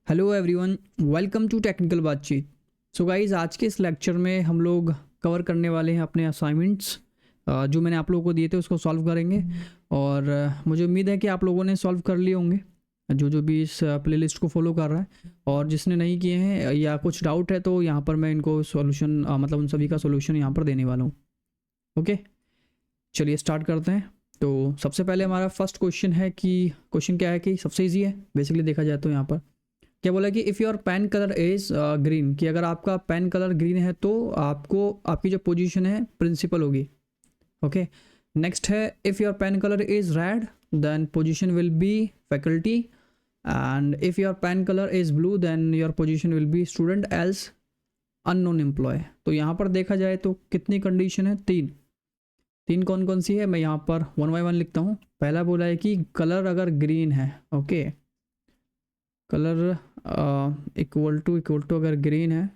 Hello everyone, welcome to technical Baatcheet. So guys, आज के इस लेक्चर में हम लोग कवर करने वाले हैं अपने असाइनमेंट्स जो मैंने आप लोगों को दिए थे उसको सॉल्व करेंगे। और मुझे उम्मीद है कि आप लोगों ने सॉल्व कर लिए होंगे, जो भी इस प्लेलिस्ट को फॉलो कर रहा है। और जिसने नहीं किए हैं या कुछ डाउट है तो यहाँ पर मैं इनको सॉल्यूशन मतलब उन सभी का सॉल्यूशन यहाँ पर देने वाला हूँ। ओके, चलिए स्टार्ट करते हैं। तो सबसे पहले हमारा फर्स्ट क्वेश्चन है कि क्वेश्चन क्या है कि सबसे ईजी है बेसिकली देखा जाए तो यहाँ पर क्या बोला कि if your pen colour is green, कि अगर आपका पेन कलर ग्रीन है तो आपको आपकी जो पोजीशन है प्रिंसिपल होगी। ओके, नेक्स्ट है if your pen colour is red then position will be faculty, and if your pen colour is blue then your position will be student else unknown employ. तो यहाँ पर देखा जाए तो कितनी कंडीशन है? तीन कौन कौन सी है मैं यहाँ पर वन बाय वन लिखता हूँ। पहला बोला है कि कलर अगर ग्रीन है, ओके, कलर इक्वल टू अगर ग्रीन है,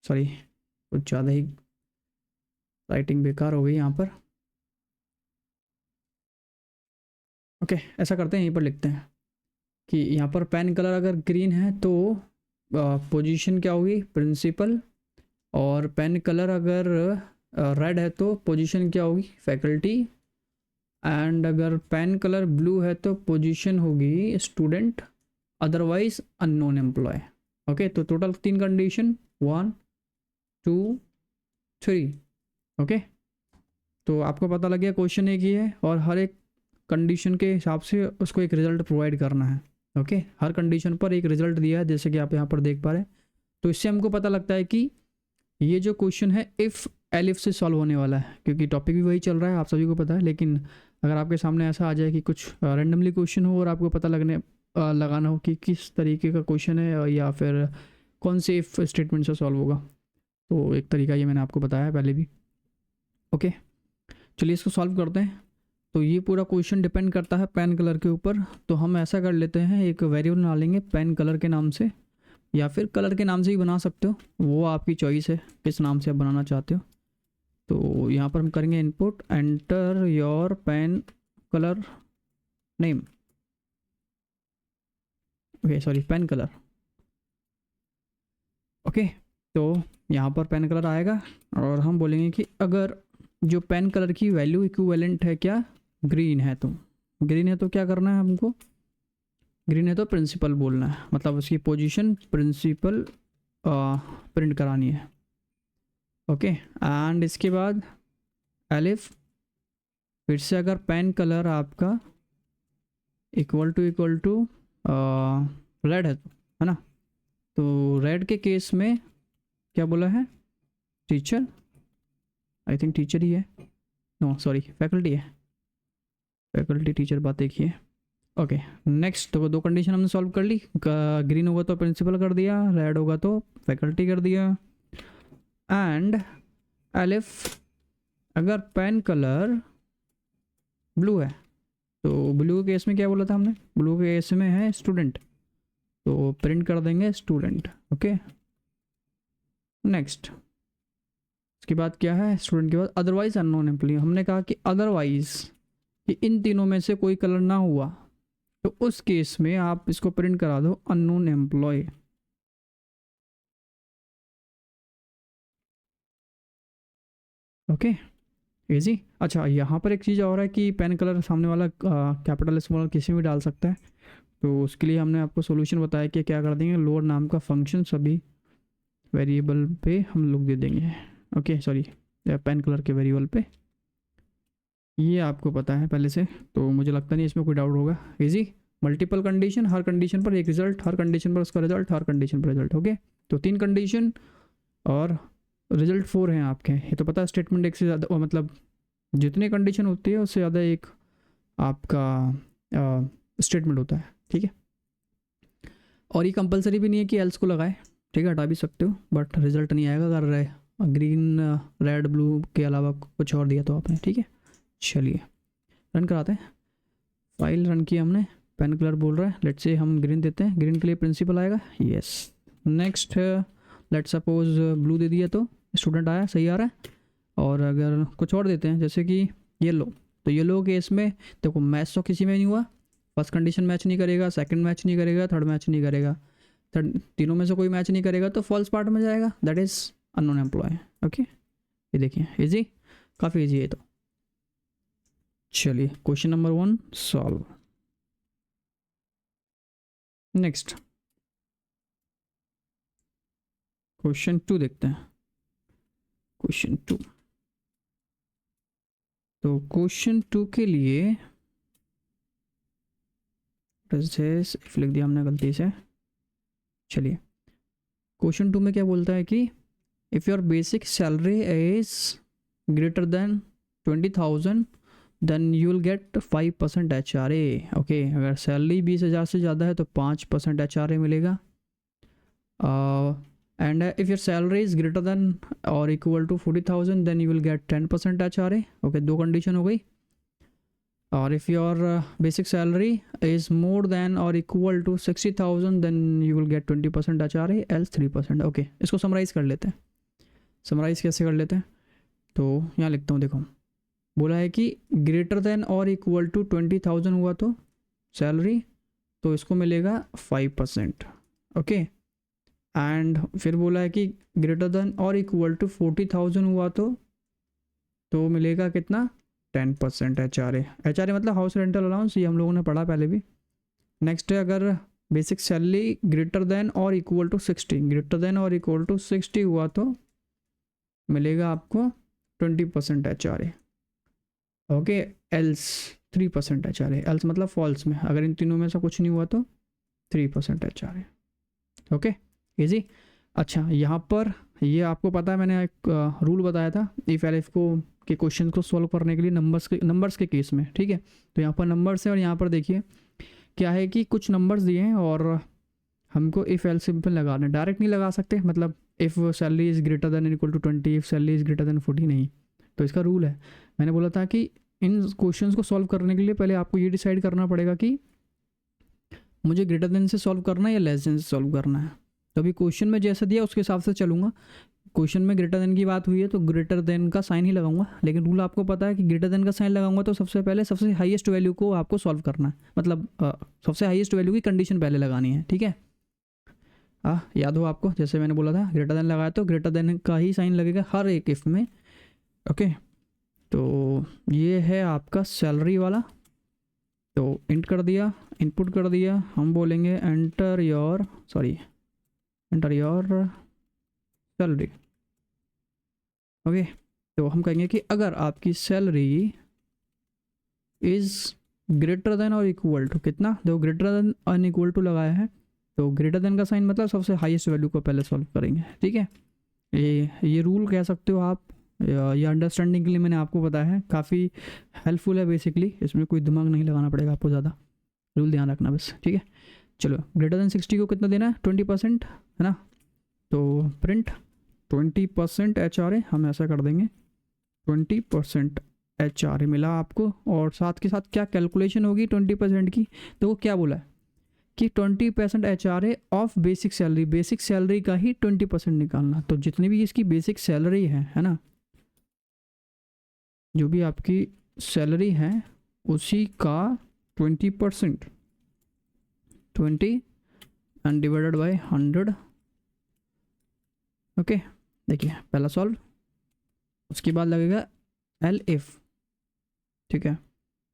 सॉरी कुछ ज़्यादा ही राइटिंग बेकार हो गई यहाँ पर। ओके, ऐसा करते हैं, यहीं पर लिखते हैं कि यहाँ पर पेन कलर अगर ग्रीन है तो पोजीशन क्या होगी? प्रिंसिपल। और पेन कलर अगर रेड है तो पोजीशन क्या होगी? फैकल्टी। एंड अगर पेन कलर ब्लू है तो पोजीशन होगी student, otherwise unknown employ. Okay, तो टोटल 3 कंडीशन, 1 2 3। ओके, तो आपको पता लग गया क्वेश्चन एक ही है और हर एक कंडीशन के हिसाब से उसको एक रिजल्ट प्रोवाइड करना है। ओके, हर कंडीशन पर एक रिजल्ट दिया है जैसे कि आप यहाँ पर देख पा रहे हैं। तो इससे हमको पता लगता है कि ये जो क्वेश्चन है इफ़ एलिफ से सॉल्व होने वाला है, क्योंकि टॉपिक भी वही चल रहा है, आप सभी को पता है। लेकिन अगर आपके सामने ऐसा आ जाए कि कुछ रैंडमली क्वेश्चन हो और आपको पता लगाना हो कि किस तरीके का क्वेश्चन है या फिर कौन से इफ स्टेटमेंट से सॉल्व होगा, तो एक तरीका ये मैंने आपको बताया है पहले भी। ओके, चलिए इसको सॉल्व करते हैं। तो ये पूरा क्वेश्चन डिपेंड करता है पेन कलर के ऊपर। तो हम ऐसा कर लेते हैं, एक वेरिएबल बना लेंगे पेन कलर के नाम से, या फिर कलर के नाम से ही बना सकते हो, वो आपकी चॉइस है किस नाम से आप बनाना चाहते हो। तो यहाँ पर हम करेंगे input enter your pen colour name, okay sorry pen colour. Okay, तो यहाँ पर पेन कलर आएगा और हम बोलेंगे कि अगर जो पेन कलर की वैल्यू इक्विवेलेंट है क्या? ग्रीन है। तो ग्रीन है तो क्या करना है हमको? ग्रीन है तो प्रिंसिपल बोलना है, मतलब उसकी पोजीशन प्रिंसिपल प्रिंट करानी है। ओके, एंड इसके बाद एलिफ, फिर से अगर पेन कलर आपका इक्वल टू रेड है ना, तो रेड के केस में क्या बोला है? टीचर, आई थिंक टीचर ही है, नो सॉरी फैकल्टी है, फैकल्टी टीचर बात एक ही है। ओके, नेक्स्ट, तो 2 कंडीशन हमने सॉल्व कर ली। ग्रीन होगा तो प्रिंसिपल कर दिया, रेड होगा तो फैकल्टी कर दिया। एंड एलिफ, अगर पेन कलर ब्लू है तो ब्लू के केस में क्या बोला था हमने? ब्लू के केस में है स्टूडेंट, तो प्रिंट कर देंगे स्टूडेंट। ओके, नेक्स्ट, इसके बाद क्या है? स्टूडेंट के बाद अदरवाइज अननोन एम्प्लॉय। हमने कहा कि अदरवाइज कि इन तीनों में से कोई कलर ना हुआ तो उस केस में आप इसको प्रिंट करा दो अननोन एम्प्लॉय। Okay, easy. अच्छा, यहाँ पर एक चीज़ और है कि पेन कलर सामने वाला कैपिटल स्मॉल किसी में भी डाल सकता है। तो उसके लिए हमने आपको सॉल्यूशन बताया कि क्या कर देंगे, लोअर नाम का फंक्शन सभी वेरिएबल पे हम लोग दे देंगे। ओके सॉरी, पेन कलर के वेरिएबल पे, ये आपको पता है पहले से, तो मुझे लगता नहीं इसमें कोई डाउट होगा। इजी, मल्टीपल कंडीशन, हर कंडीशन पर एक रिजल्ट, हर कंडीशन पर उसका रिजल्ट, हर कंडीशन पर रिजल्ट। ओके, तो 3 कंडीशन और रिजल्ट 4 हैं आपके। ये तो पता है स्टेटमेंट एक से ज़्यादा, मतलब जितनी कंडीशन होती है उससे ज़्यादा एक आपका स्टेटमेंट होता है। ठीक है, और ये कंपलसरी भी नहीं है कि एल्स को लगाए, ठीक है, हटा भी सकते हो, बट रिजल्ट नहीं आएगा अगर ग्रीन रेड ब्लू के अलावा कुछ और दिया तो आपने। ठीक है, चलिए रन कराते हैं। फाइल रन की हमने, पेन कलर बोल रहा है, लेट से हम ग्रीन देते हैं, ग्रीन के लिए प्रिंसिपल आएगा, yes. Next, let suppose blue दे दिया तो स्टूडेंट आया, सही आ रहा है। और अगर कुछ और देते हैं जैसे कि येलो, तो येलो के केस में देखो मैथ्स तो किसी में नहीं हुआ, फर्स्ट कंडीशन मैच नहीं करेगा, सेकंड मैच नहीं करेगा, थर्ड मैच नहीं करेगा, थर्ड तीनों में से कोई मैच नहीं करेगा तो फॉल्स पार्ट में जाएगा, that is unknown employ. Okay, ये देखिए इजी, काफ़ी इजी है तो। चलिए question number 1 solve. Next question 2 देखते हैं। क्वेश्चन 2, तो क्वेश्चन 2 के लिए इफ लिख दिया हमने गलती से। चलिए क्वेश्चन 2 में क्या बोलता है कि if your basic salary is greater than 20,000 then you will get 5% HRA। Okay, अगर सैलरी 20,000 से ज़्यादा है तो 5% HRA मिलेगा। And if your salary is greater than और equal to 40,000 then you will get 10% HRA। Okay, दो कंडीशन हो गई। और if your basic salary is more than और equal to 60,000 then you will get 20% HRA else 3%। Okay, इसको summarise कर लेते हैं। समराइज़ कैसे कर लेते हैं, तो यहाँ लिखता हूँ, देखो बोला है कि ग्रेटर देन और इक्वल टू 20,000 हुआ तो सैलरी, तो इसको मिलेगा 5%। ओके, एंड फिर बोला है कि ग्रेटर देन और इक्वल टू 40,000 हुआ तो मिलेगा कितना, 10% HRA। HRA मतलब हाउस रेंटल अलाउंस, ये हम लोगों ने पढ़ा पहले भी। नेक्स्ट है अगर बेसिक सैलरी ग्रेटर देन और इक्वल टू 60, ग्रेटर देन और इक्वल टू 60 हुआ तो मिलेगा आपको 20% HRA। Okay, else 3% HRA। Else मतलब फॉल्स में, अगर इन तीनों में से कुछ नहीं हुआ तो 3% HRA। Okay, easy. अच्छा, यहाँ पर ये आपको पता है, मैंने एक रूल बताया था इफ़ एल इफ को के क्वेश्चन को सॉल्व करने के लिए नंबर्स के केस में। ठीक है, तो यहाँ पर नंबर्स है और यहाँ पर देखिए क्या है कि कुछ नंबर्स दिए हैं और हमको इफ़ एल सिंपल लगाना, डायरेक्ट नहीं लगा सकते, मतलब if salary is greater than equal to 20, if salary is greater than 40 नहीं। तो इसका रूल है, मैंने बोला था कि इन क्वेश्चंस को सॉल्व करने के लिए पहले आपको ये डिसाइड करना पड़ेगा कि मुझे ग्रेटर देन से सॉल्व करना है या लेस देन से सॉल्व करना है। तो अभी क्वेश्चन में जैसा दिया उसके हिसाब से चलूँगा। क्वेश्चन में ग्रेटर देन की बात हुई है तो ग्रेटर देन का साइन ही लगाऊंगा, लेकिन रूल आपको पता है कि ग्रेटर देन का साइन लगाऊंगा तो सबसे पहले सबसे हाईएस्ट वैल्यू को आपको सॉल्व करना है, मतलब सबसे हाईएस्ट वैल्यू की कंडीशन पहले लगानी है। ठीक है, याद हो आपको, जैसे मैंने बोला था ग्रेटर देन लगाया तो ग्रेटर देन का ही साइन लगेगा हर एक इफ़ में। ओके, तो ये है आपका सैलरी वाला, तो इंट कर दिया, इनपुट कर दिया, हम बोलेंगे एंटर योर सैलरी। ओके, तो हम कहेंगे कि अगर आपकी सैलरी इज़ ग्रेटर देन और इक्वल टू कितना, देखो greater than and equal to लगाया है तो ग्रेटर देन का साइन मतलब सबसे हाईएस्ट वैल्यू को पहले सॉल्व करेंगे। ठीक है, ये रूल कह सकते हो आप, ये अंडरस्टैंडिंग के लिए मैंने आपको बताया है, काफ़ी हेल्पफुल है बेसिकली, इसमें कोई दिमाग नहीं लगाना पड़ेगा आपको ज़्यादा, रूल ध्यान रखना बस। ठीक है, चलो ग्रेटर देन 60 को कितना देना है, 20% है ना, तो प्रिंट 20% HRA, हम ऐसा कर देंगे 20% HRA मिला आपको, और साथ के साथ क्या कैलकुलेशन होगी 20% की, तो वो क्या बोला है कि 20% HRA of basic salary, basic salary का ही 20% निकालना। तो जितनी भी इसकी बेसिक सैलरी है ना, जो भी आपकी सैलरी है उसी का 20%, 20 एंड डिवाइडेड बाय 100। ओके, देखिए पहला सॉल्व, उसके बाद लगेगा एल इफ। ठीक है,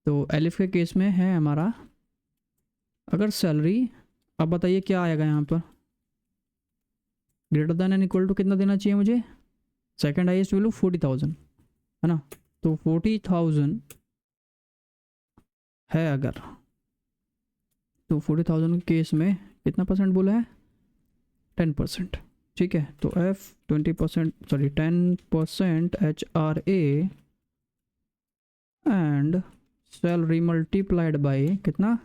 तो एल इफ के केस में है हमारा अगर सैलरी, अब बताइए क्या आएगा यहाँ पर, greater than and equal to कितना देना चाहिए मुझे, सेकंड हाईएस्ट वैल्यू 40,000 है ना, तो 40,000 है अगर, तो 40,000 के केस में कितना परसेंट बोला है, 10%। ठीक है, तो F 10% HRA and salary multiplied by कितना,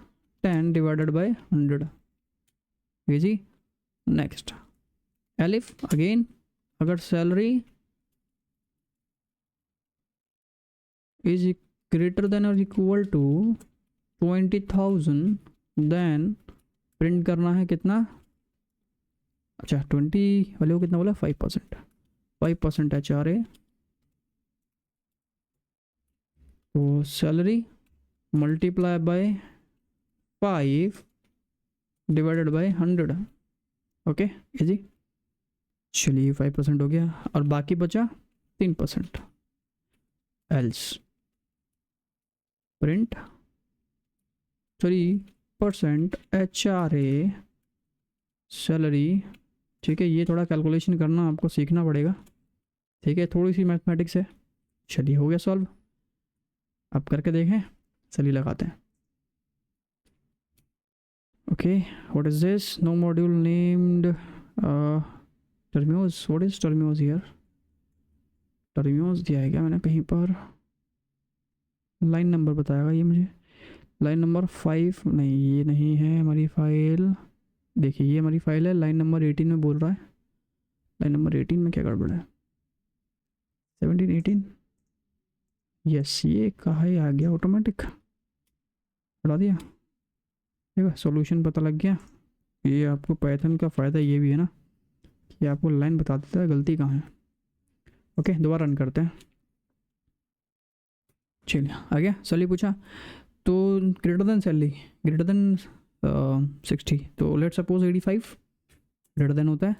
10 divided by 100। Easy. Next elif again, अगर सैलरी इज ग्रेटर देन और इक्वल टू 20,000 देन प्रिंट करना है कितना, अच्छा 20 वाले को कितना बोला, 5% HRA, तो salary multiply by 5 divided by 100। Okay easy. चलिए 5% हो गया और बाकी बचा 3%। Else print 3% HRA salary. ठीक है, ये थोड़ा कैलकुलेशन करना आपको सीखना पड़ेगा। ठीक है, थोड़ी सी मैथमेटिक्स है। चलिए हो गया सॉल्व। अब करके देखें, चलिए लगाते हैं। Okay what is this, no module named termios. What is termios here? Termios दिया है क्या मैंने कहीं पर? लाइन नंबर बताएगा ये मुझे। लाइन नंबर 5 नहीं, ये नहीं है हमारी फाइल। देखिए ये हमारी फाइल है, लाइन नंबर 18 में बोल रहा है। लाइन नंबर 18 में क्या गड़बड़ है? 17 18 यस, ये कहाँ ही आ गया ऑटोमेटिक, हटा दिया। ठीक है, सॉल्यूशन पता लग गया। ये आपको पाइथन का फ़ायदा ये भी है ना कि आपको लाइन बता देता है गलती कहाँ है। ओके दोबारा रन करते हैं। चलिए आ गया। सैलरी पूछा तो greater then salary, greater than 60, तो लेट सपोज 85 ग्रेटर देन होता है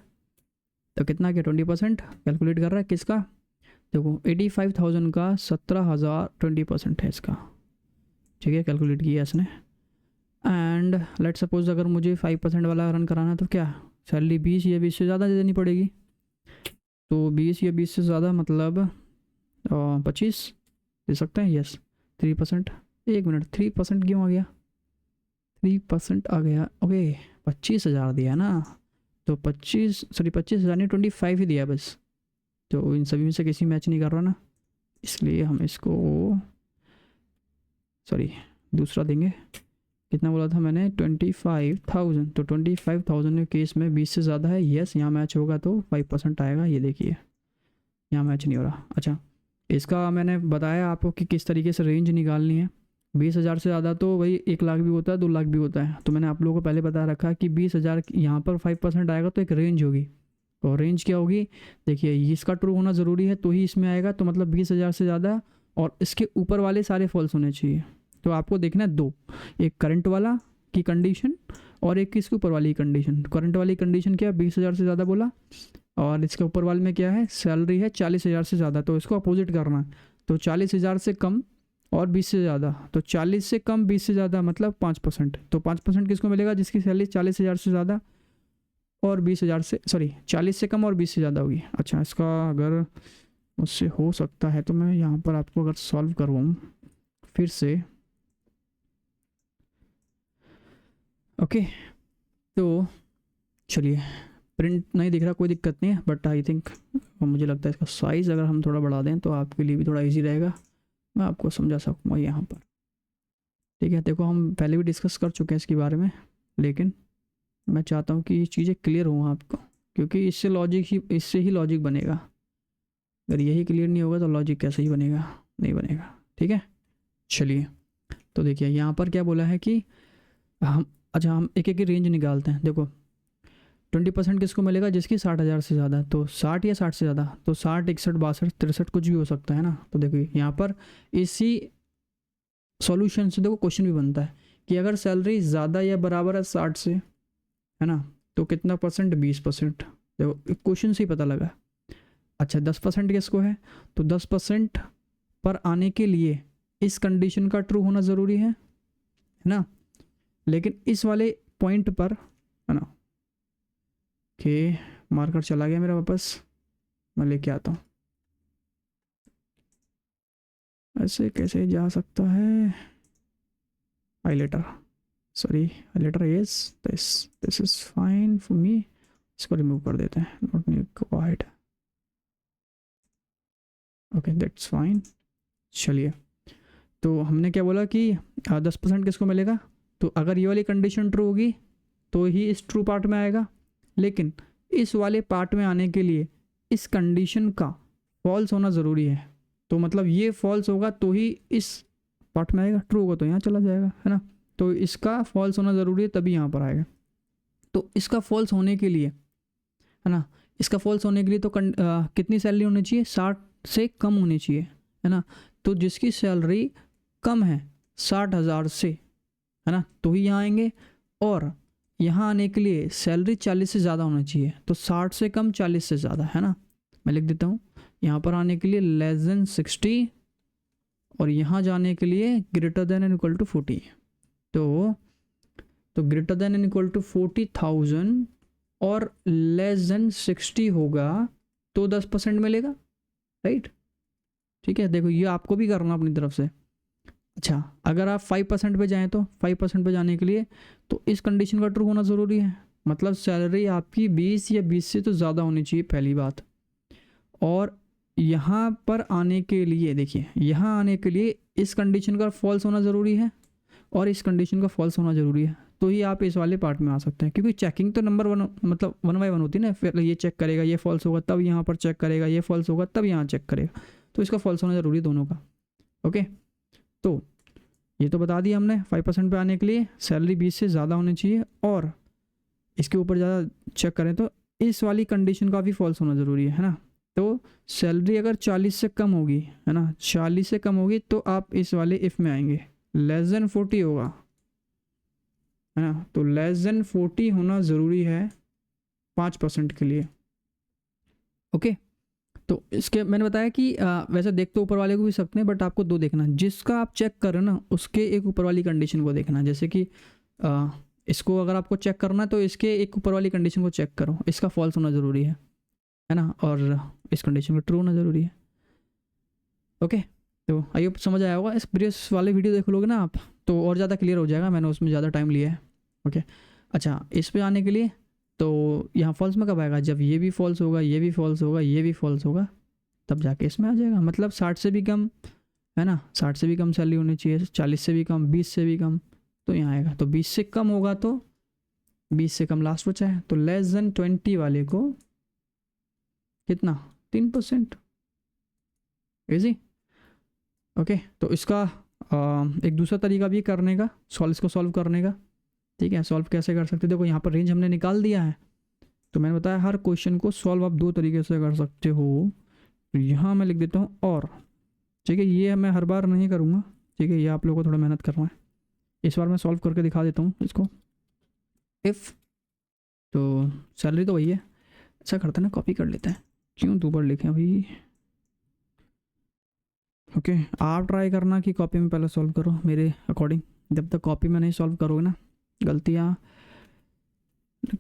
तो कितना क्या 20% कैलकुलेट कर रहा है किसका? देखो 85,000 का 17,000 20% है इसका। ठीक है, कैलकुलेट किया इसने। एंड लेट सपोज अगर मुझे 5% वाला रन कराना तो क्या सैलरी 20 या 20 से ज़्यादा देनी पड़ेगी। तो 20 या 20 से ज़्यादा मतलब 25 दे सकते हैं। यस 3%। एक मिनट 3% क्यों आ गया? 3% आ गया। ओके 25,000 दिया ना, तो 25,000 नहीं 25 ही दिया बस। तो इन सभी में से किसी मैच नहीं कर रहा ना, इसलिए हम इसको दूसरा देंगे। कितना बोला था मैंने? 25,000। तो 25,000 के केस में 20 से ज़्यादा है। यस यहाँ मैच होगा तो 5% आएगा। ये देखिए यहाँ मैच नहीं हो रहा। अच्छा इसका मैंने बताया आपको कि किस तरीके से रेंज निकालनी है। 20,000 से ज़्यादा तो भाई 1 लाख भी होता है, 2 लाख भी होता है। तो मैंने आप लोगों को पहले बता रखा कि 20,000 यहाँ पर 5% आएगा तो एक रेंज होगी। और रेंज क्या होगी? देखिए इसका ट्रू होना ज़रूरी है तो ही इसमें आएगा। तो मतलब 20,000 से ज़्यादा और इसके ऊपर वाले सारे फॉल्स होने चाहिए। तो आपको देखना है दो, एक करंट वाला की कंडीशन और एक किसके ऊपर वाली कंडीशन। करंट वाली कंडीशन क्या है? 20,000 से ज़्यादा बोला, और इसके ऊपर वाले में क्या है? सैलरी है 40,000 से ज़्यादा। तो इसको अपोजिट करना है। तो 40,000 से कम और 20 से ज़्यादा, तो 40 से कम 20 से ज़्यादा मतलब 5%। तो 5% किसको मिलेगा? जिसकी सैलरी 40,000 से ज़्यादा और 20,000 से 40 से कम और 20 से ज़्यादा होगी। अच्छा इसका अगर मुझसे हो सकता है तो मैं यहाँ पर आपको अगर सॉल्व करवाऊँ फिर से। ओके तो चलिए प्रिंट नहीं दिख रहा, कोई दिक्कत नहीं है, बट आई थिंक मुझे लगता है इसका साइज़ अगर हम थोड़ा बढ़ा दें तो आपके लिए भी थोड़ा इजी रहेगा, मैं आपको समझा सकूँगा यहाँ पर। ठीक है, देखो हम पहले भी डिस्कस कर चुके हैं इसके बारे में, लेकिन मैं चाहता हूँ कि ये चीज़ें क्लियर हों आपको, क्योंकि इससे ही लॉजिक बनेगा। अगर यही क्लियर नहीं होगा तो लॉजिक कैसे ही बनेगा? नहीं बनेगा। ठीक है चलिए, तो देखिए यहाँ पर क्या बोला है कि हम हम एक एक रेंज निकालते हैं। देखो 20% किसको मिलेगा? जिसकी 60,000 से ज़्यादा। तो 60 या 60 से ज़्यादा, तो 60 61 62 63 कुछ भी हो सकता है ना। तो देखिए यहाँ पर इसी सॉल्यूशन से देखो क्वेश्चन भी बनता है कि अगर सैलरी ज़्यादा या बराबर है 60 से, है ना, तो कितना परसेंट? 20%। देखो क्वेश्चन से ही पता लगा। अच्छा 10% किसको है? तो 10% पर आने के लिए इस कंडीशन का ट्रू होना ज़रूरी है ना। लेकिन इस वाले पॉइंट पर, है ना, कि मार्कर चला गया मेरा वापस, मैं लेके आता हूँ। ऐसे कैसे जा सकता है? Highlighter, highlighter is this is fine for me. इसको रिमूव कर देते हैं, not required. Okay that's fine. चलिए तो हमने क्या बोला कि 10% किसको मिलेगा? तो अगर ये वाली कंडीशन ट्रू होगी तो ही इस ट्रू पार्ट में आएगा, लेकिन इस वाले पार्ट में आने के लिए इस कंडीशन का फॉल्स होना ज़रूरी है। तो मतलब ये फॉल्स होगा तो ही इस पार्ट में आएगा, ट्रू होगा तो यहाँ चला जाएगा, है ना। तो इसका फॉल्स होना ज़रूरी है तभी यहाँ पर आएगा। तो इसका फॉल्स होने के लिए, है ना, इसका फॉल्स होने के लिए तो कितनी सैलरी होनी चाहिए? 60 से कम होनी चाहिए, है ना। तो जिसकी सैलरी कम है 60,000 से, है ना, तो ही यहाँ आएंगे। और यहाँ आने के लिए सैलरी 40 से ज़्यादा होना चाहिए, तो 60 से कम 40 से ज़्यादा, है ना। मैं लिख देता हूँ यहाँ पर आने के लिए लेस देन 60 और यहाँ जाने के लिए greater than and equal to 40। तो greater than and equal to 40,000 और लेस देन 60 होगा तो 10% मिलेगा, राइट। ठीक है, देखो ये आपको भी करना अपनी तरफ से। अच्छा, अगर आप 5% पे जाएं तो 5% पे जाने के लिए तो इस कंडीशन का ट्रू होना ज़रूरी है, मतलब सैलरी आपकी 20 या 20 से तो ज़्यादा होनी चाहिए, पहली बात। और यहाँ पर आने के लिए देखिए, यहाँ आने के लिए इस कंडीशन का फॉल्स होना ज़रूरी है और इस कंडीशन का फॉल्स होना ज़रूरी है, तो ही आप इस वाले पार्ट में आ सकते हैं। क्योंकि चेकिंग तो नंबर वन, मतलब 1 बाय 1 होती है ना, फिर ये चेक करेगा, ये फॉल्स होगा तब यहाँ पर चेक करेगा, ये फॉल्स होगा तब यहाँ चेक करेगा, तो इसका फॉल्स होना ज़रूरी दोनों का। ओके, तो ये तो बता दिया हमने। 5% पे आने के लिए सैलरी 20 से ज़्यादा होनी चाहिए और इसके ऊपर ज़्यादा चेक करें तो इस वाली कंडीशन का भी फॉल्स होना ज़रूरी है ना। तो सैलरी अगर 40 से कम होगी, है ना, 40 से कम होगी तो आप इस वाले इफ़ में आएंगे। लेस देन 40 होगा, है ना, तो लेस देन 40 होना ज़रूरी है 5% के लिए। ओके, तो इसके मैंने बताया कि वैसे देख तो ऊपर वाले को भी सकते हैं, बट आपको दो देखना, जिसका आप चेक करो ना उसके एक ऊपर वाली कंडीशन को देखना। जैसे कि इसको अगर आपको चेक करना है तो इसके एक ऊपर वाली कंडीशन को चेक करो, इसका फॉल्स होना ज़रूरी है ना, और इस कंडीशन का ट्रू होना ज़रूरी है। ओके, तो आई होप समझ आया होगा। इस प्रीवियस वाले वीडियो देख लोगे ना आप तो और ज़्यादा क्लियर हो जाएगा, मैंने उसमें ज़्यादा टाइम लिया है। ओके, अच्छा, इस पे आने के लिए तो यहाँ फॉल्स में कब आएगा, जब ये भी फॉल्स होगा, ये भी फॉल्स होगा, ये भी फॉल्स होगा, तब जाके इसमें आ जाएगा। मतलब 60 से भी कम, है ना, 60 से भी कम सैलरी होनी चाहिए, 40 से भी कम, 20 से भी कम, तो यहाँ आएगा। तो 20 से कम होगा तो 20 से कम लास्ट बचा है, तो लेस देन 20 वाले को कितना, 3%। इजी। ओके, तो इसका एक दूसरा तरीका भी करने का, इसको सॉल्व करने का। ठीक है, सॉल्व कैसे कर सकते, देखो यहाँ पर रेंज हमने निकाल दिया है, तो मैंने बताया हर क्वेश्चन को सॉल्व आप दो तरीके से कर सकते हो। तो यहाँ मैं लिख देता हूँ और, ठीक है, ये मैं हर बार नहीं करूँगा, ठीक है, ये आप लोगों को थोड़ा मेहनत करना है। इस बार मैं सॉल्व करके दिखा देता हूँ इसको। इफ़, तो सैलरी तो वही है, ऐसा करते हैं ना, कॉपी कर लेते हैं, क्यों दो बार लिखें अभी। ओके, आप ट्राई करना कि कॉपी में पहले सॉल्व करो मेरे अकॉर्डिंग। जब तक कॉपी में नहीं सॉल्व करोगे ना, गलतियाँ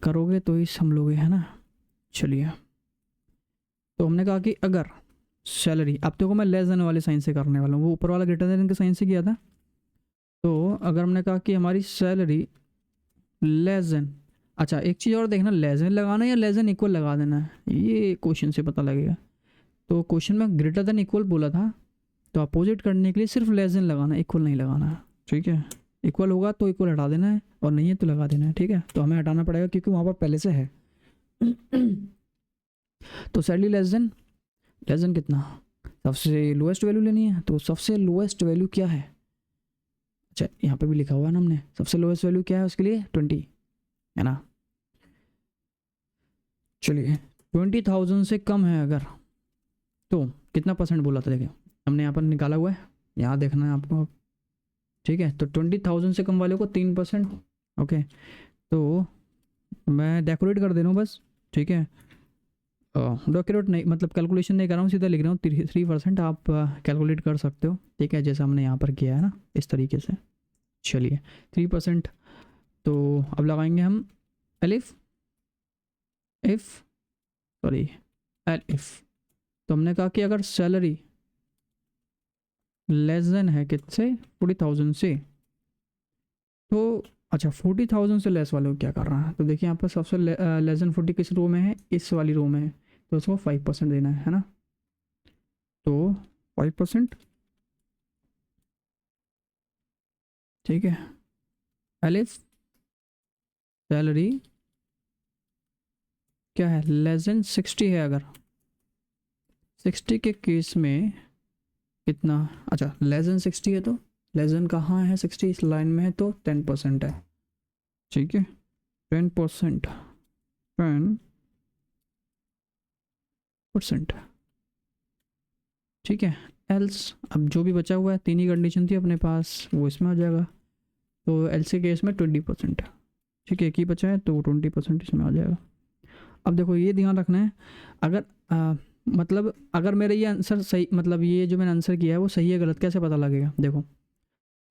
करोगे तो ही संभलोगे, है ना। चलिए, तो हमने कहा कि अगर सैलरी, अब देखो मैं लेस देन वाले साइन से करने वाला हूँ, वो ऊपर वाला ग्रेटर देन के साइन से किया था। तो अगर हमने कहा कि हमारी सैलरी लेस देन, अच्छा एक चीज़ और देखना, लेस देन लगाना या लेस देन इक्वल लगा देना है, ये क्वेश्चन से पता लगेगा। तो क्वेश्चन में ग्रेटर देन इक्वल बोला था, तो अपोजिट करने के लिए सिर्फ लेस देन लगाना, इक्वल नहीं लगाना है। ठीक है, इक्वल होगा तो इक्वल हटा देना है और नहीं है तो लगा देना है। ठीक है, तो हमें हटाना पड़ेगा क्योंकि वहाँ पर पहले से है। तो सैलरी लेस देन कितना, सबसे लोएस्ट वैल्यू लेनी है, तो सबसे लोएस्ट वैल्यू क्या है, अच्छा यहाँ पे भी लिखा हुआ है ना हमने, सबसे लोएस्ट वैल्यू क्या है उसके लिए, 20, है ना। चलिए, 20,000 से कम है अगर, तो कितना परसेंट बोला था, देखिए हमने यहाँ पर निकाला हुआ है, यहाँ देखना है आपको। ठीक है, तो 20,000 से कम वाले को 3%। ओके, तो मैं डेकोरेट कर दे रहा हूँ बस, ठीक है, डेकोरेट नहीं, मतलब कैलकुलेशन नहीं कर रहा हूँ, सीधा लिख रहा हूँ 3%, आप कैलकुलेट कर सकते हो। ठीक है, जैसा हमने यहाँ पर किया है ना, इस तरीके से। चलिए, 3%, तो अब लगाएंगे हम एलिफ, इफ़, सॉरी एलिफ। तो हमने कहा कि अगर सैलरी लेस देन है किससे, 40,000 से, तो अच्छा 40,000 से लेस वाले को क्या कर रहा है, तो देखिए यहाँ पर सबसे लेस देन 40 किस रो में है, इस वाली रो में है, तो उसको 5% देना है ना। तो 5%, ठीक है, एलिफ सैलरी क्या है, लेस देन 60 है, अगर 60 के केस में कितना, अच्छा लेस देन 60 है, तो लेस देन कहाँ है, 60 इस लाइन में है, तो 10% है। ठीक है, 10%, 10%, ठीक है। एल्स, अब जो भी बचा हुआ है, तीन ही कंडीशन थी अपने पास, वो इसमें आ जाएगा। तो एलसी केस में 20%, ठीक है, एक ही बचा है तो 20% इसमें आ जाएगा। अब देखो ये ध्यान रखना है, अगर मतलब अगर मेरा ये आंसर सही, मतलब ये जो मैंने आंसर किया है वो सही है गलत कैसे पता लगेगा? देखो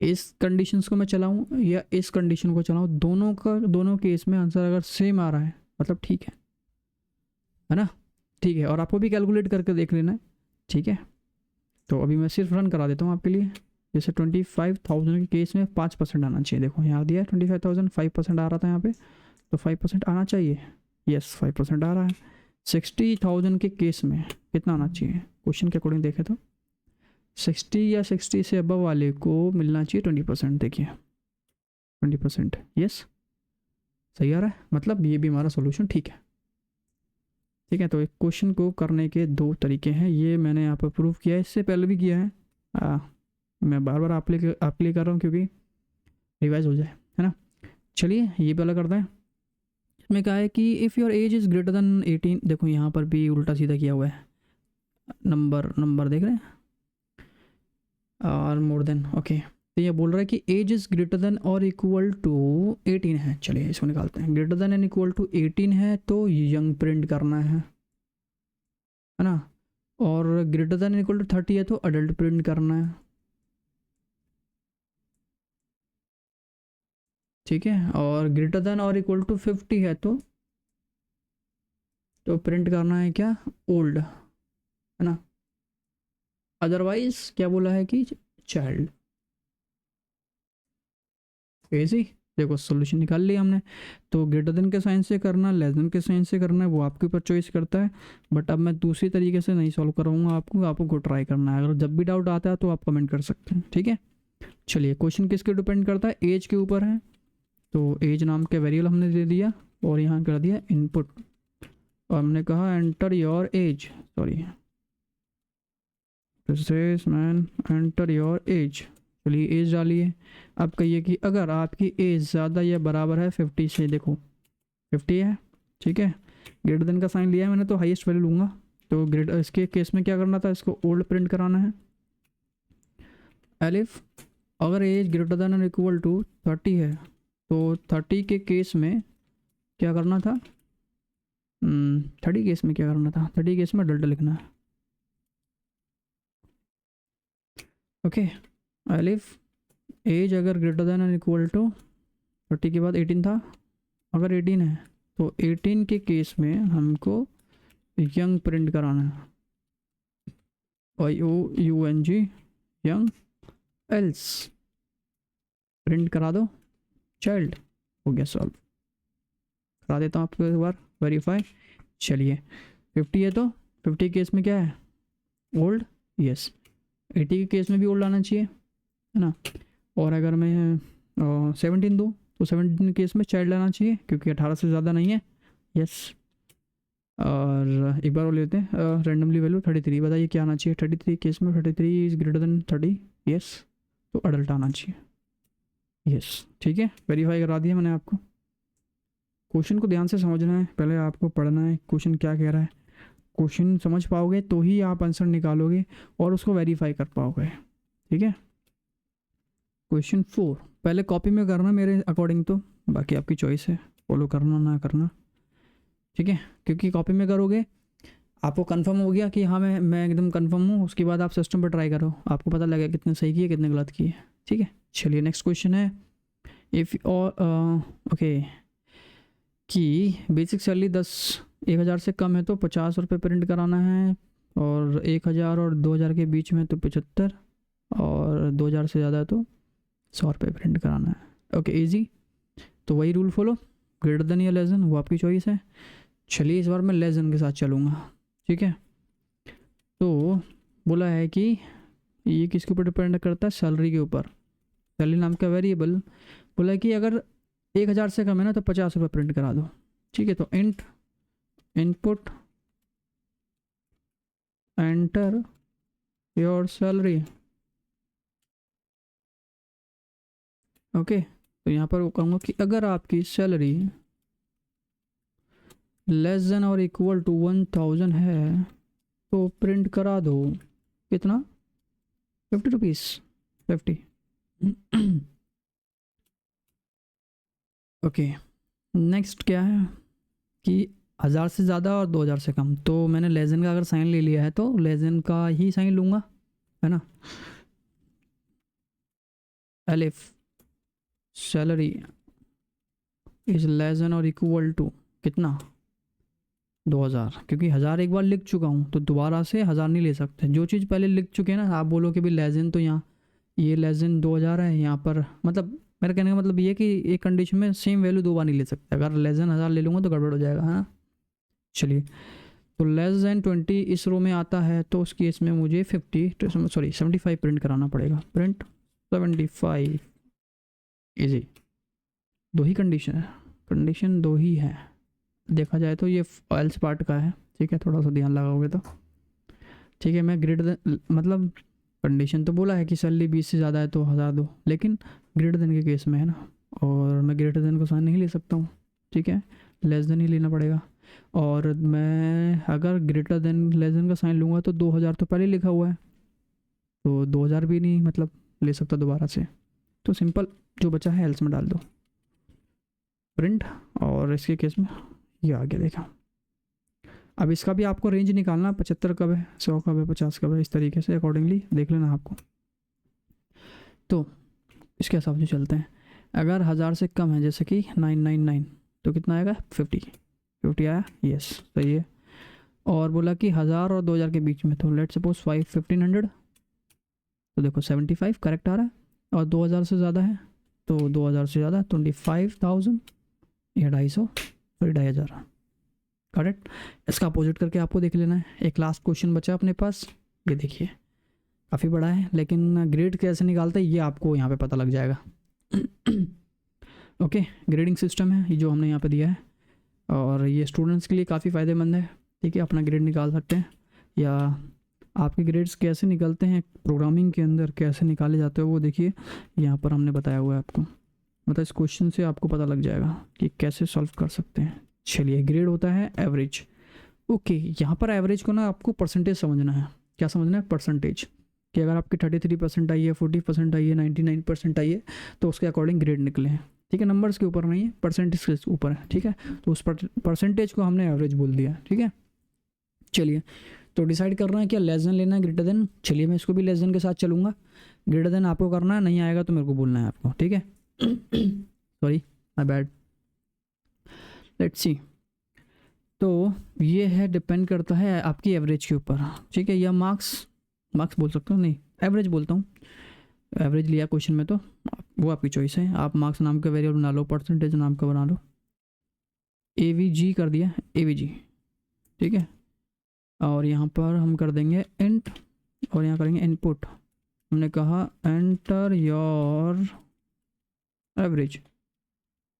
इस कंडीशंस को मैं चलाऊं या इस कंडीशन को चलाऊं, दोनों केस में आंसर अगर सेम आ रहा है मतलब ठीक है ना? ठीक है, और आपको भी कैलकुलेट करके देख लेना है, ठीक है। तो अभी मैं सिर्फ रन करा देता हूँ आपके लिए। जैसे 25,000 के केस में 5% आना चाहिए, देखो यहाँ दिया है 25,000, 5% आ रहा था यहाँ पे, तो 5% आना चाहिए, यस 5% आ रहा है। 60,000 के केस में कितना आना चाहिए क्वेश्चन के अकॉर्डिंग देखें तो? 60 या 60 से अबव वाले को मिलना चाहिए 20%, देखिए 20%, यस सही आ रहा है, मतलब ये भी हमारा सोल्यूशन ठीक है। ठीक है, तो एक क्वेश्चन को करने के दो तरीके हैं, ये मैंने यहाँ पर प्रूव किया है, इससे पहले भी किया है, मैं बार बार आप लिए कर रहा हूँ क्योंकि रिवाइज हो जाए, है ना। चलिए ये पहला करते हैं। इसमें कहा है कि if your age is greater then 18, देखो यहाँ पर भी उल्टा सीधा किया हुआ है, नंबर देख रहे हैं, और मोर देन, ओके। तो ये बोल रहा है कि एज इज़ ग्रेटर देन और इक्वल टू 18 है। चलिए इसको निकालते हैं, greater than and equal to 18 है तो यंग प्रिंट करना है ना, और ग्रेटर देन इक्वल टू 30 है तो अडल्ट प्रिंट करना है, ठीक है। और ग्रेटर देन और इक्वल टू 50 है तो प्रिंट करना है क्या? ओल्ड, है ना। अदरवाइज क्या बोला है कि चाइल्ड। ऐसे ही देखो सोल्यूशन निकाल लिया हमने। तो ग्रेटर देन के साइन से करना, लेस देन के साइन से करना है, वो आपके ऊपर चॉइस करता है। बट अब मैं दूसरी तरीके से नहीं सॉल्व कराऊंगा आपको ट्राई करना है। अगर जब भी डाउट आता है तो आप कमेंट कर सकते हैं, ठीक है। चलिए क्वेश्चन किसके डिपेंड करता है? एज के ऊपर है, तो एज नाम के वेरिएबल हमने दे दिया और यहाँ कर दिया इनपुट, और हमने कहा enter your age, sorry man enter your age. चलिए एज डालिए। अब कहिए कि अगर आपकी एज ज़्यादा या बराबर है 50 से, देखो 50 है, ठीक है। ग्रेटर देन का साइन लिया है मैंने तो हाईएस्ट वैल्यू लूँगा। तो इसके केस में क्या करना था, इसको ओल्ड प्रिंट कराना है। एलिफ अगर एज ग्रेटर देन और इक्वल टू 30 है तो 30 के केस में क्या करना था? 30 केस में क्या करना था? 30 केस में अडल्ट लिखना है, ओके। एलिफ एज अगर ग्रेटर देन और इक्वल टू 30 के बाद 18 था, अगर 18 है तो 18 के केस में हमको यंग प्रिंट कराना है, YOUNG यंग, एल्स प्रिंट करा दो चाइल्ड। हो गया सॉल्व, करा देता हूँ आपको एक बार वेरीफाई। चलिए 50 है तो 50 केस में क्या है? Old, yes. 80 के केस में भी ओल्ड आना चाहिए, है ना। और अगर मैं 17 दूँ तो 17 केस में चाइल्ड आना चाहिए क्योंकि 18 से ज़्यादा नहीं है, यस। और एक बार और लेते हैं रैंडमली वैल्यू 33, बताइए क्या आना चाहिए 33 केस में? 33 इज़ ग्रेटर देन 30, यस, तो अडल्ट आना चाहिए, यस, ठीक है। वेरीफाई करा दिया मैंने आपको। क्वेश्चन को ध्यान से समझना है, पहले आपको पढ़ना है क्वेश्चन क्या कह रहा है। क्वेश्चन समझ पाओगे तो ही आप आंसर निकालोगे और उसको वेरीफाई कर पाओगे, ठीक है। क्वेश्चन 4 पहले कॉपी में करना मेरे अकॉर्डिंग, तो बाकी आपकी चॉइस है फॉलो करना ना करना, ठीक है। क्योंकि कॉपी में करोगे आपको कंफर्म हो गया कि हाँ मैं एकदम कंफर्म हूँ, उसके बाद आप सिस्टम पर ट्राई करो, आपको पता लगेगा कितने सही किए कितने गलत किए, ठीक है। चलिए नेक्स्ट क्वेश्चन है, इफ़ और ओके कि बेसिक सैलरी 1,000 से कम है तो 50 रुपये प्रिंट कराना है, और 1,000 और 2,000 के बीच में तो 75, और 2,000 से ज़्यादा है तो 100 रुपये प्रिंट कराना है, ओके इजी। तो वही रूल फॉलो, ग्रेटर देन या लेस देन वो आपकी चॉइस है। चलिए इस बार मैं लेस देन के साथ चलूँगा, ठीक है। तो बोला है कि ये किसके ऊपर डिपेंड करता है? सैलरी के ऊपर, सैलरी नाम का वेरिएबल। बोला है कि अगर 1,000 से कम है ना तो 50 रुपये प्रिंट करा दो, ठीक है। तो input enter your salary, okay. तो यहाँ पर वो कहूँगा कि अगर आपकी सैलरी लेस देन और इक्वल टू 1,000 है तो प्रिंट करा दो कितना? 50 रुपीज़, 50 ओके, नेक्स्ट क्या है कि 1000 से ज़्यादा और 2000 से कम। तो मैंने लेजन का अगर साइन ले लिया है तो लेजन का ही साइन लूँगा, है ना। Elif salary is less than और इक्वल टू कितना, 2000, क्योंकि 1000 एक बार लिख चुका हूँ तो दोबारा से 1000 नहीं ले सकते। जो चीज़ पहले लिख चुके हैं ना, आप बोलो कि भाई लेजन, तो यहाँ ये लेजन 2000 है, यहाँ पर मतलब मेरा कहने का मतलब ये है कि एक कंडीशन में सेम वैल्यू दो बार नहीं ले सकते। अगर लेजन 1000 ले लूँगा तो गड़बड़ हो जाएगा, है ना। चलिए, तो लेस देन 20 इस रो में आता है, तो उस केस में मुझे 75 प्रिंट कराना पड़ेगा। Print 75 easy. दो ही कंडीशन है, कंडीशन दो ही है देखा जाए तो। ये एल्स पार्ट का है, ठीक है, थोड़ा सा ध्यान लगाओगे तो ठीक है। मैं ग्रेटर देन मतलब कंडीशन तो बोला है कि सैलरी 20 से ज़्यादा है तो 1000 दो, लेकिन ग्रेटर देन के केस में है ना, और मैं ग्रेटर देन को साइन नहीं ले सकता हूँ, ठीक है, लेस देन ही लेना पड़ेगा। और मैं अगर ग्रेटर देन लेस देन का साइन लूँगा तो 2000 तो पहले लिखा हुआ है, तो 2000 भी नहीं मतलब ले सकता दोबारा से। तो सिंपल जो बचा है एल्स में डाल दो प्रिंट, और इसके केस में ये आ गया, देखा। अब इसका भी आपको रेंज निकालना, 75 कब है, 100 कब है, 50 कब है, इस तरीके से अकॉर्डिंगली देख लेना आपको। तो इसके हिसाब से चलते हैं। अगर 1000 से कम है जैसे कि 999, तो कितना आएगा, 50 आया, यस सही है। और बोला कि 1000 और 2000 के बीच में, तो लेट सपोज 1500, तो देखो 75 करेक्ट आ रहा है। और 2000 से ज़्यादा है तो 2000 से ज़्यादा 25,000 या 250, सॉरी 2500, करेक्ट। इसका अपोजिट करके आपको देख लेना है। एक लास्ट क्वेश्चन बचा अपने पास, ये देखिए काफ़ी बड़ा है, लेकिन ग्रेड कैसे निकालते हैं ये आपको यहाँ पे पता लग जाएगा। ओके, ग्रेडिंग सिस्टम है ये जो हमने यहाँ पे दिया है, और ये स्टूडेंट्स के लिए काफ़ी फ़ायदेमंद है, ठीक है। अपना ग्रेड निकाल सकते हैं, या आपके ग्रेड्स कैसे निकलते हैं प्रोग्रामिंग के अंदर, कैसे निकाले जाते हैं वो देखिए यहाँ पर हमने बताया हुआ है आपको। मतलब इस क्वेश्चन से आपको पता लग जाएगा कि कैसे सॉल्व कर सकते हैं। चलिए, ग्रेड होता है एवरेज। ओके, यहाँ पर एवरेज को ना आपको परसेंटेज समझना है। क्या समझना है, परसेंटेज, कि अगर आपकी 33% आई है, 40% आई है, 99% आई है, तो उसके अकॉर्डिंग ग्रेड निकले हैं, ठीक है। नंबर्स के ऊपर नहीं है, परसेंटेज के ऊपर है, ठीक है। तो उस परसेंटेज को हमने एवरेज बोल दिया, ठीक है। चलिए, तो डिसाइड करना है क्या लेस देन लेना है, ग्रेटर देन। चलिए, मैं इसको भी लेस देन के साथ चलूँगा। ग्रेटर देन आपको करना है, नहीं आएगा तो मेरे को बोलना है आपको, ठीक है। Sorry, my bad. Let's see. तो ये है, डिपेंड करता है आपकी एवरेज के ऊपर, ठीक है, या मार्क्स बोल सकता हूँ, नहीं एवरेज बोलता हूँ। एवरेज लिया क्वेश्चन में तो वो आपकी चॉइस है। आप मार्क्स नाम का वेरिएबल बना लो, परसेंटेज नाम का बना लो, AVG कर दिया, AVG, ठीक है। और यहाँ पर हम कर देंगे इंट, और यहाँ करेंगे इनपुट। हमने कहा एंटर योर एवरेज,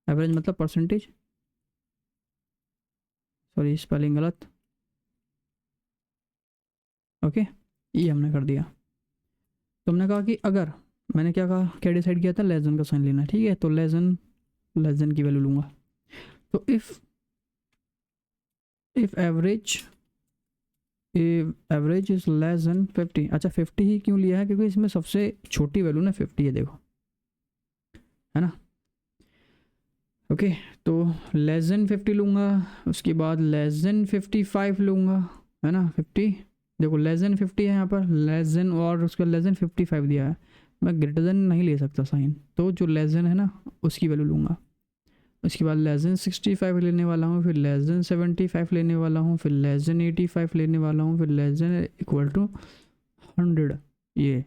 एवरेज मतलब परसेंटेज, सॉरी स्पेलिंग गलत, ओके, ये हमने कर दिया। तो हमने कहा कि अगर, मैंने क्या कहा, क्या डिसाइड किया था, लेस देन का साइन लेना है, ठीक है। तो लेस देन की वैल्यू लूँगा। तो if average is less than 50, अच्छा 50 ही क्यों लिया है, क्योंकि इसमें सबसे छोटी वैल्यू ना 50 है, देखो, है ना। ओके, तो लेस देन 50 लूँगा, उसके बाद लेस देन 55 लूँगा, है ना। 50, देखो लेस देन 50 है यहाँ पर, लेस देन, और उसका लेस देन 55 दिया है। मैं ग्रेटर देन नहीं ले सकता साइन, तो जो लेस देन है ना उसकी वैल्यू लूँगा। उसके बाद लेस देन 65 लेने वाला हूँ, फिर लेस देन 75 लेने वाला हूँ, फिर लेस देन 85 लेने वाला हूँ, फिर लेस देन इक्वल टू 100। ये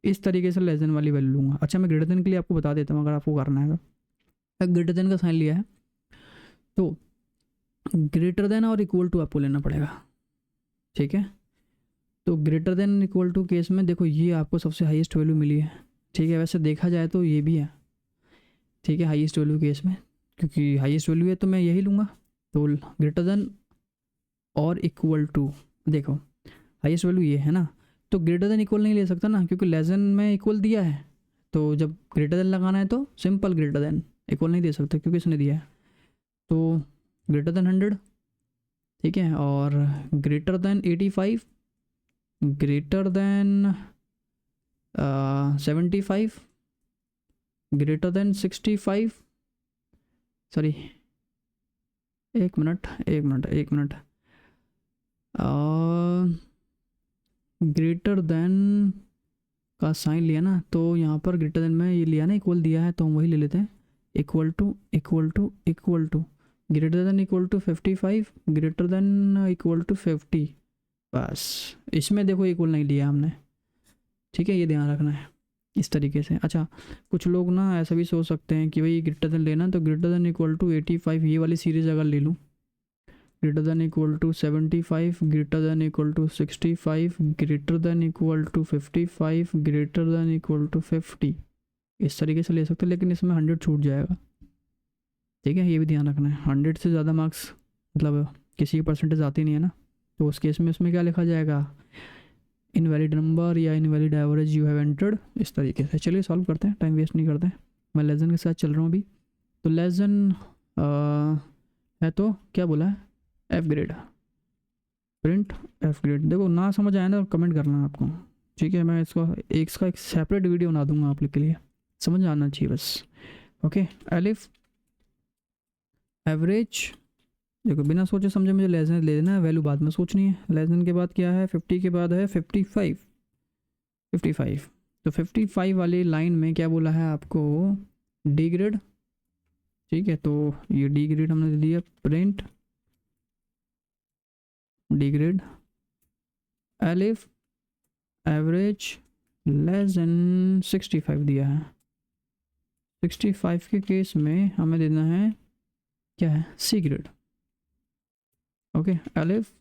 इस तरीके से लेस देन वाली वैल्यू लूँगा। अच्छा, मैं ग्रेटर देन के लिए आपको बता देता हूँ, अगर आपको करना है तो। ग्रेटर देन का साइन लिया है तो ग्रेटर देन और इक्वल टू आपको लेना पड़ेगा, ठीक है। तो greater than equal to case में देखो ये आपको सबसे हाईएस्ट वैल्यू मिली है, ठीक है। वैसे देखा जाए तो ये भी है, ठीक है, हाईएस्ट वैल्यू केस में, क्योंकि हाईएस्ट वैल्यू है तो मैं यही लूँगा। तो ग्रेटर देन और इक्वल टू, देखो हाईएस्ट वैल्यू ये है ना, तो ग्रेटर देन इक्वल नहीं ले सकता ना, क्योंकि लेस देन में इक्वल दिया है। तो जब ग्रेटर देन लगाना है तो सिंपल ग्रेटर देन, इक्वल नहीं दे सकते क्योंकि इसने दिया है। तो ग्रेटर देन 100, ठीक है, और greater than 85, greater than 75, greater then 65, sorry, एक मिनट, ग्रेटर देन का साइन लिया ना, तो यहाँ पर ग्रेटर देन में ये लिया ना, इक्वल दिया है, तो हम वही ले लेते हैं, equal to greater than equal to 55, greater than equal to 50। बस इसमें देखो इक्वल नहीं लिया हमने, ठीक है, ये ध्यान रखना है इस तरीके से। अच्छा, कुछ लोग ना ऐसा भी सोच सकते हैं कि भाई ग्रेटर देन लेना, तो ग्रेटर देन इक्वल टू 85 ये वाली सीरीज़ अगर ले लूँ, greater than equal to 75, greater than equal to 65, greater than equal to 55, greater than equal to 50, इस तरीके से ले सकते हैं, लेकिन इसमें 100 छूट जाएगा, ठीक है, ये भी ध्यान रखना है। 100 से ज़्यादा मार्क्स मतलब किसी की परसेंटेज आती नहीं है ना, तो उस केस में इसमें क्या लिखा जाएगा, इनवैलिड नंबर या invalid average you have entered, इस तरीके से। चलिए सॉल्व करते हैं, टाइम वेस्ट नहीं करते हैं, मैं लेसन के साथ चल रहा हूँ अभी। तो लेसन है तो क्या बोला है, F grade, print F grade. देखो ना समझ आया ना, कमेंट करना आपको, ठीक है, मैं इसका एक सेपरेट वीडियो बना दूंगा आप लोग के लिए, समझ आना चाहिए बस। ओके, एलिफ एवरेज, देखो बिना सोचे समझे मुझे लेसन ले लेना है, वैल्यू बाद में सोचनी है। लेसन के बाद क्या है, 50 के बाद है 55, तो 55 वाली लाइन में क्या बोला है आपको, डी ग्रेड, ठीक है, तो ये डी ग्रेड हमने दे दिया, print D grade elif average less then 65 दिया है। 65 के केस में हमें देना है क्या है, C grade. Okay, elif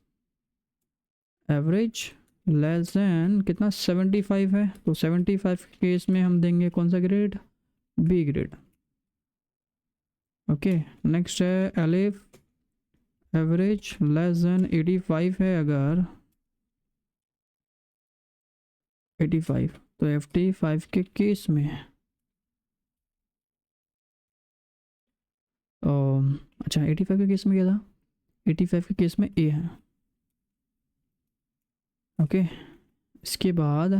average less than कितना, 75 है, तो 75 के केस में हम देंगे कौन सा grade, B grade. Okay, next है एलिफ एवरेज लेस देन 85 है, अगर 85, तो 85 के केस में अच्छा 85 के केस में क्या था, 85 के केस में ए है। ओके, इसके बाद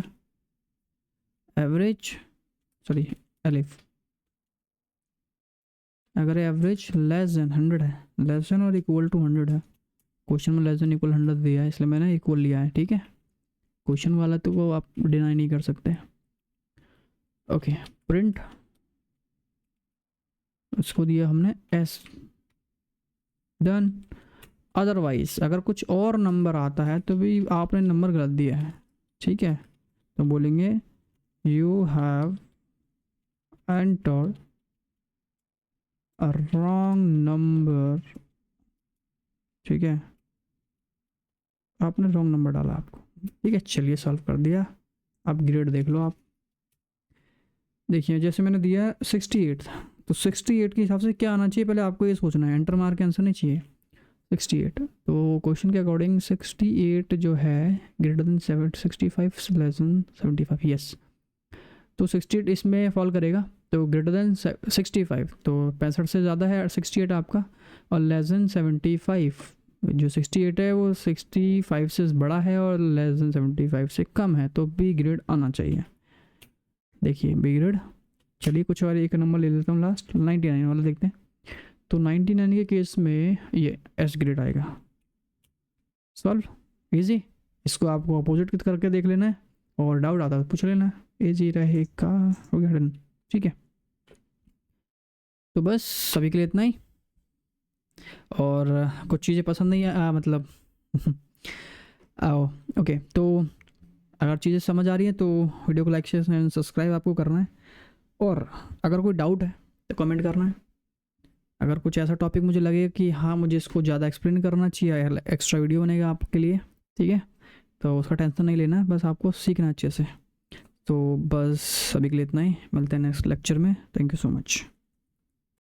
एवरेज, सॉरी एलिफ, अगर एवरेज लेस देन 100 है, लेस देन और इक्वल टू 100 है, क्वेश्चन में लेस देन इक्वल 100 दिया है, इसलिए मैंने इक्वल लिया है, ठीक है, क्वेश्चन वाला तो वो आप डिनाई नहीं कर सकते। ओके, प्रिंट, इसको दिया हमने एस, डन। अदरवाइज अगर कुछ और नंबर आता है तो भी आपने नंबर गलत दिया है, ठीक है, तो बोलेंगे you have entered a wrong number, ठीक है, आपने रॉन्ग नंबर डाला आपको, ठीक है। चलिए सॉल्व कर दिया, अब ग्रेड देख लो आप, देखिए जैसे मैंने दिया 68 था, तो 68 के हिसाब से क्या आना चाहिए, पहले आपको ये सोचना है, एंटर मार के आंसर नहीं चाहिए। 68, तो क्वेश्चन के अकॉर्डिंग 68 जो है greater than 65 less than 75, yes, तो 68 इसमें फॉल करेगा, तो ग्रेटर देन 65, तो 65 से ज़्यादा है 68 आपका, और लेस देन 75, जो 68 है वो 65 से बड़ा है और लेस देन 75 से कम है, तो बी ग्रेड आना चाहिए। देखिए बी ग्रेड। चलिए कुछ और एक नंबर ले लेता हूँ लास्ट, 99 वाला देखते हैं, तो 99 के केस में ये एस ग्रेड आएगा। सॉल्व इजी, इसको आपको अपोजिट करके देख लेना है, और डाउट आता है पूछ लेना, इजी रहेगा, हो गया डन, ठीक है। तो बस सभी के लिए इतना ही, और कुछ चीज़ें पसंद नहीं है मतलब आओ, ओके, तो अगर चीज़ें समझ आ रही हैं तो वीडियो को लाइक शेयर एंड सब्सक्राइब आपको करना है, और अगर कोई डाउट है तो कमेंट करना है। अगर कुछ ऐसा टॉपिक मुझे लगे कि हाँ मुझे इसको ज़्यादा एक्सप्लेन करना चाहिए, एक्स्ट्रा वीडियो बनेगा आपके लिए, ठीक है, तो उसका टेंशन नहीं लेना, बस आपको सीखना अच्छे से। तो बस अभी के लिए इतना ही, मिलते हैं नेक्स्ट लेक्चर में, थैंक यू सो मच।